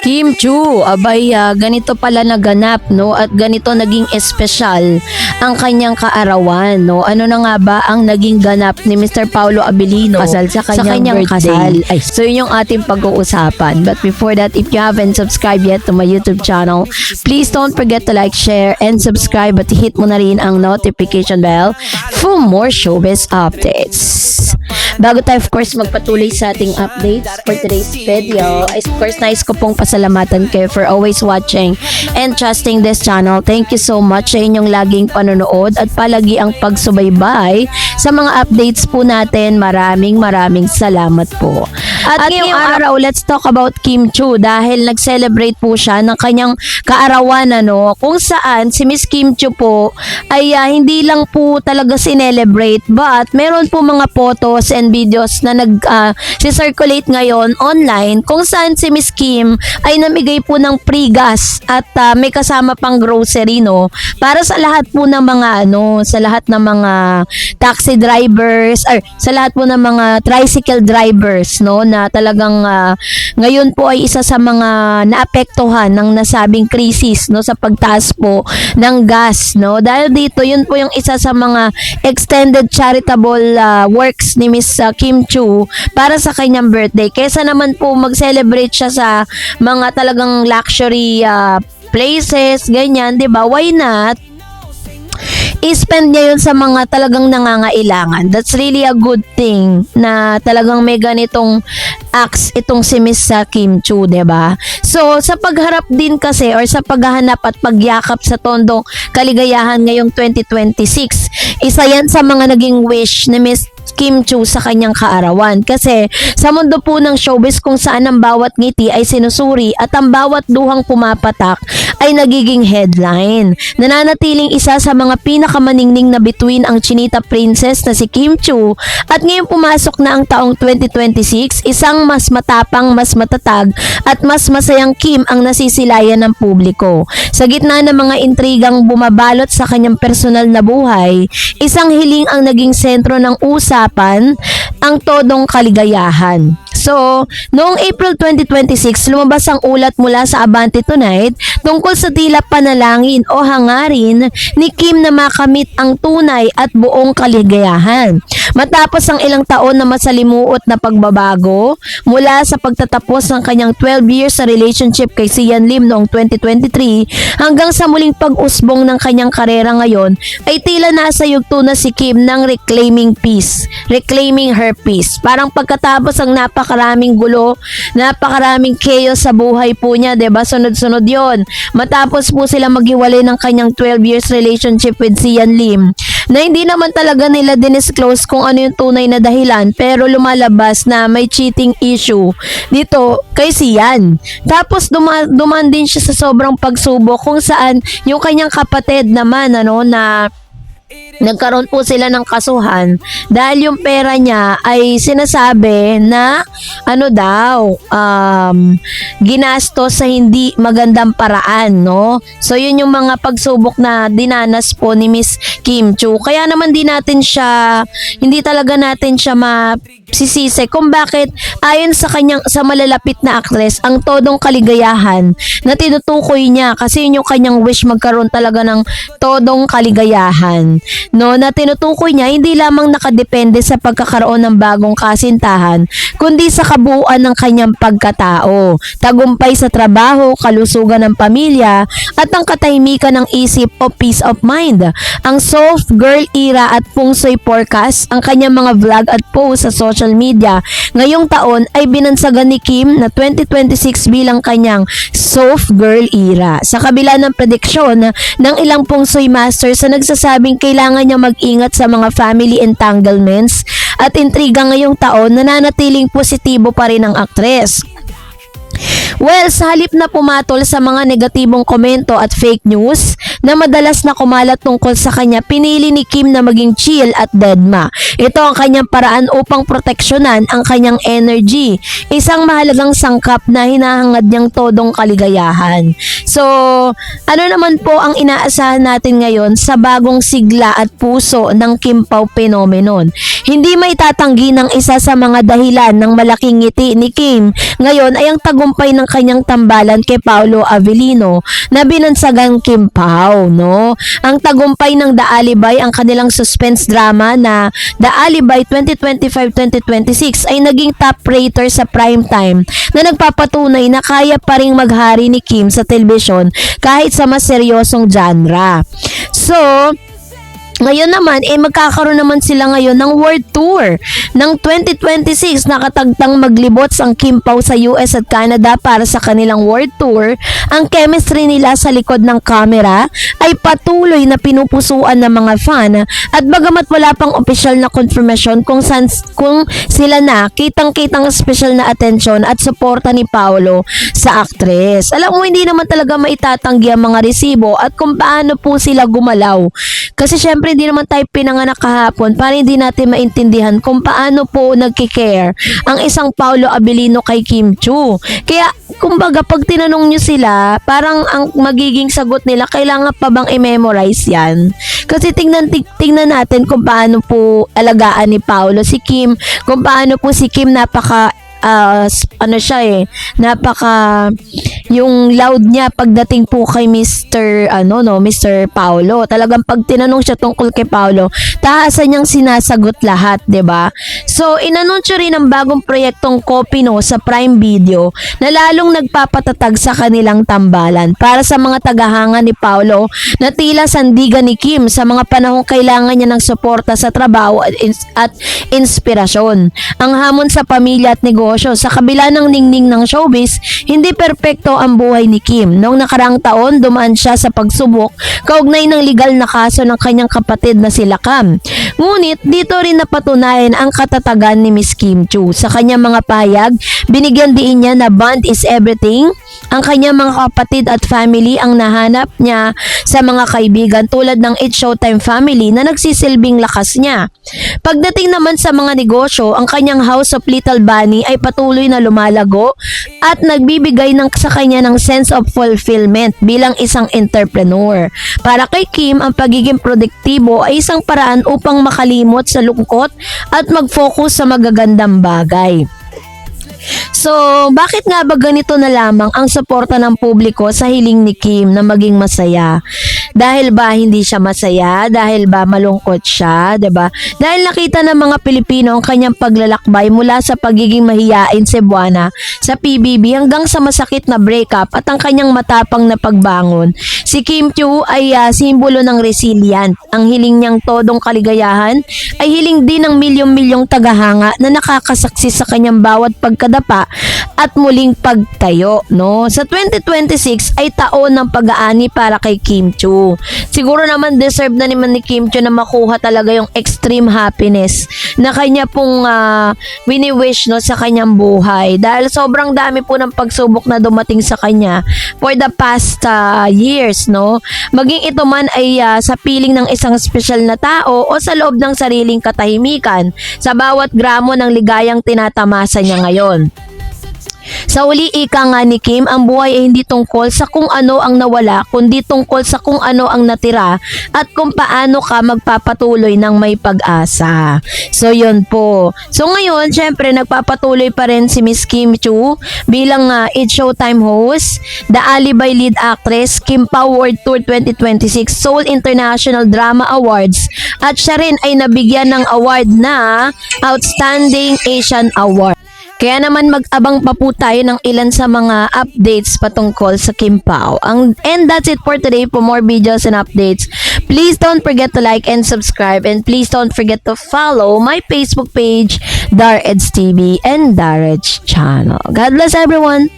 Kim Chu, abay, ganito pala naganap, no? At ganito naging espesyal ang kanyang kaarawan, no? Ano na nga ba ang naging ganap ni Mr. Paulo Abilino Kasal sa kanyang kasal? birthday. Ay, so yun yung ating pag-uusapan. But before that, if you haven't subscribed yet to my YouTube channel, please don't forget to like, share, and subscribe at hit mo na rin ang notification bell for more showbiz updates. Bago tayo, of course, magpatuloy sa ating updates for today's video, of course, nais ko pong pasalamatan kayo for always watching and trusting this channel. Thank you so much sa inyong laging panonood at palagi ang pagsubaybay sa mga updates po natin. Maraming salamat po. At ngayong araw, let's talk about Kim Chu dahil nag-celebrate po siya ng kanyang kaarawan, ano, kung saan si Miss Kim Chu po ay hindi lang po talaga sinelebrate but meron po mga photos and videos na circulate ngayon online kung saan si Miss Kim ay namigay po ng free gas at may kasama pang grocery, no, para sa lahat po ng mga sa lahat ng mga taxi drivers or sa lahat po ng mga tricycle drivers, no, na talagang ngayon po ay isa sa mga naapektuhan ng nasabing krisis, no, sa pagtaas po ng gas, no. Dahil dito, yun po yung isa sa mga extended charitable works ni Miss Kim Chu para sa kanyang birthday. Kesa naman po mag-celebrate siya sa mga talagang luxury places, ganyan, 'di ba? Why not i-spend niya yun sa mga talagang nangangailangan? That's really a good thing na talagang may ganitong acts itong si Miss Kim Chu, 'di ba? So, sa pagharap din kasi or sa paghahanap at pagyakap sa tondong kaligayahan ngayong 2026, isa yan sa mga naging wish ni Miss Kim Chu sa kanyang kaarawan. Kasi sa mundo po ng showbiz kung saan ang bawat ngiti ay sinusuri at ang bawat duhang pumapatak ay nagiging headline. Nananatiling isa sa mga pinakamaningning na bituin ang Chinita Princess na si Kim Chu at ngayon pumasok na ang taong 2026, isang mas matapang, mas matatag at mas masayang Kim ang nasisilayan ng publiko. Sa gitna ng mga intrigang bumabalot sa kanyang personal na buhay, isang hiling ang naging sentro ng usapan, ang todong kaligayahan. So, noong April 2026, lumabas ang ulat mula sa Abante Tonight tungkol sa tila panalangin o hangarin ni Kim na makamit ang tunay at buong kaligayahan. Matapos ang ilang taon na masalimuot na pagbabago mula sa pagtatapos ng kanyang 12 years sa relationship kay Sian Lim noong 2023 hanggang sa muling pag-usbong ng kanyang karera ngayon, ay tila nasa yugto na si Kim ng reclaiming peace, reclaiming her peace. Parang pagkatapos ang napakaraming gulo, napakaraming chaos sa buhay po niya, 'di ba? Sunod-sunod 'yon. Matapos po sila maghiwalay ng kanyang 12 years relationship with Sian Lim, na hindi naman talaga nila dinisclose kung ano yung tunay na dahilan, pero lumalabas na may cheating issue dito kay Sian. Tapos duman din siya sa sobrang pagsubok kung saan yung kanyang kapatid naman na nagkaroon po sila ng kasuhan dahil yung pera niya ay sinasabi na ginastos sa hindi magandang paraan, no? So yun yung mga pagsubok na dinanas po ni Miss Kim Chu. Kaya naman hindi talaga natin siya masisisi kung bakit ayon sa malalapit na aktres ang todong kaligayahan na tinutukoy niya, kasi yun yung kanyang wish, magkaroon talaga ng todong kaligayahan, no, na tinutukoy niya hindi lamang nakadepende sa pagkakaroon ng bagong kasintahan kundi sa kabuuan ng kanyang pagkatao, tagumpay sa trabaho, kalusugan ng pamilya at ang katahimikan ng isip o peace of mind. Ang soft girl era at pungsoy forecast, ang kanyang mga vlog at post sa social media ngayong taon ay binansagan ni Kim na 2026 bilang kanyang soft girl era. Sa kabila ng prediksyon ng ilang pungsoy masters na nagsasabing kailangan niya mag-ingat sa mga family entanglements at intriga ngayong taon, nananatiling positibo pa rin ang aktres. Well, sa halip na pumatol sa mga negatibong komento at fake news, na madalas na kumalat tungkol sa kanya, pinili ni Kim na maging chill at deadma. Ito ang kanyang paraan upang proteksyonan ang kanyang energy. Isang mahalagang sangkap na hinahangad niyang todong kaligayahan. So, ano naman po ang inaasahan natin ngayon sa bagong sigla at puso ng Kim Pao phenomenon? Hindi maitatanggi ng isa sa mga dahilan ng malaking ngiti ni Kim ngayon ay ang tagumpay ng kanyang tambalan kay Paolo Avellino na binansagang Kim Pao, no? Ang tagumpay ng The Alibay, ang kanilang suspense drama na The Alibay 2025-2026 ay naging top rater sa primetime na nagpapatunay na kaya pa ring maghari ni Kim sa telebisyon kahit sa mas seryosong genre. So, ngayon naman, magkakaroon naman sila ngayon ng world tour ng 2026. Nakatagtang maglibots ang Kim Pao sa US at Canada para sa kanilang world tour. Ang chemistry nila sa likod ng camera ay patuloy na pinupusuan ng mga fan at bagamat wala pang opisyal na confirmation kung sila na, kitang-kitang special na atensyon at suporta ni Paolo sa actress. Alam mo, hindi naman talaga maitatanggi ang mga resibo at kung paano po sila gumalaw. Kasi syempre, hindi naman tayo pinanganak kahapon para hindi natin maintindihan kung paano po nagkikare ang isang Paolo Avellino kay Kim Chiu. Kaya, kumbaga, pag tinanong nyo sila, parang ang magiging sagot nila, kailangan pa bang i-memorize yan? Kasi tingnan natin kung paano po alagaan ni Paolo si Kim, kung paano po si Kim napaka yung loud niya pagdating po kay Mr. Paolo. Talagang pag tinanong siya tungkol kay Paolo, taasan niyang sinasagot lahat, 'di ba? So, inanunsyo rin ang bagong proyektong Kopino sa Prime Video na lalong nagpapatatag sa kanilang tambalan para sa mga tagahanga ni Paolo na tila sandigan ni Kim sa mga panahong kailangan niya ng suporta sa trabaho at inspirasyon. Ang hamon sa pamilya at negosyo. Sa kabila ng ningning ng showbiz, hindi perpekto ang buhay ni Kim. Noong nakaraang taon, dumaan siya sa pagsubok kaugnay ng legal na kaso ng kanyang kapatid na sila Cam. Ngunit, dito rin napatunayan ang katatagan ni Miss Kim Chiu. Sa kanyang mga pahayag, binigyan diin niya na bond is everything. Ang kanyang mga kapatid at family ang nahanap niya sa mga kaibigan tulad ng It's Showtime family na nagsisilbing lakas niya. Pagdating naman sa mga negosyo, ang kanyang House of Little Bunny ay patuloy na lumalago at nagbibigay sa kanya ng sense of fulfillment bilang isang entrepreneur. Para kay Kim, ang pagiging produktibo ay isang paraan upang makalimot sa lungkot at mag-focus sa magagandang bagay. So, bakit nga ba ganito na lamang ang suporta ng publiko sa hiling ni Kim na maging masaya? Dahil ba hindi siya masaya? Dahil ba malungkot siya? 'Di ba? Dahil nakita ng mga Pilipino ang kanyang paglalakbay mula sa pagiging mahiyain Cebuana sa PBB hanggang sa masakit na breakup at ang kanyang matapang na pagbangon. Si Kim Chiu ay simbolo ng resilient. Ang hiling niyang todong kaligayahan ay hiling din ng milyong-milyong tagahanga na nakakasaksi sa kanyang bawat pagkadapa at muling pagtayo, no? Sa 2026 ay taon ng pag-aani para kay Kim Chiu. Siguro naman deserve na naman ni Kim Chiu na makuha talaga yung extreme happiness na kanya pong wini-wish, no, sa kanyang buhay. Dahil sobrang dami po ng pagsubok na dumating sa kanya for the past years, no? Maging ito man ay sa piling ng isang espesyal na tao o sa loob ng sariling katahimikan sa bawat gramo ng ligayang tinatamasa niya ngayon. Sa uli, ika nga ni Kim, ang buhay ay hindi tungkol sa kung ano ang nawala, kundi tungkol sa kung ano ang natira at kung paano ka magpapatuloy ng may pag-asa. So, yun po. So, ngayon, syempre, nagpapatuloy pa rin si Miss Kim Chiu bilang It's Showtime host, The Alibay lead actress, Kim Pao World Tour 2026, Seoul International Drama Awards, at siya rin ay nabigyan ng award na Outstanding Asian Award. Kaya naman mag-abang pa po tayo ng ilan sa mga updates patungkol sa Kim Pao. And that's it for today. For more videos and updates, please don't forget to like and subscribe. And please don't forget to follow my Facebook page, Dareds TV and Dareds Channel. God bless everyone!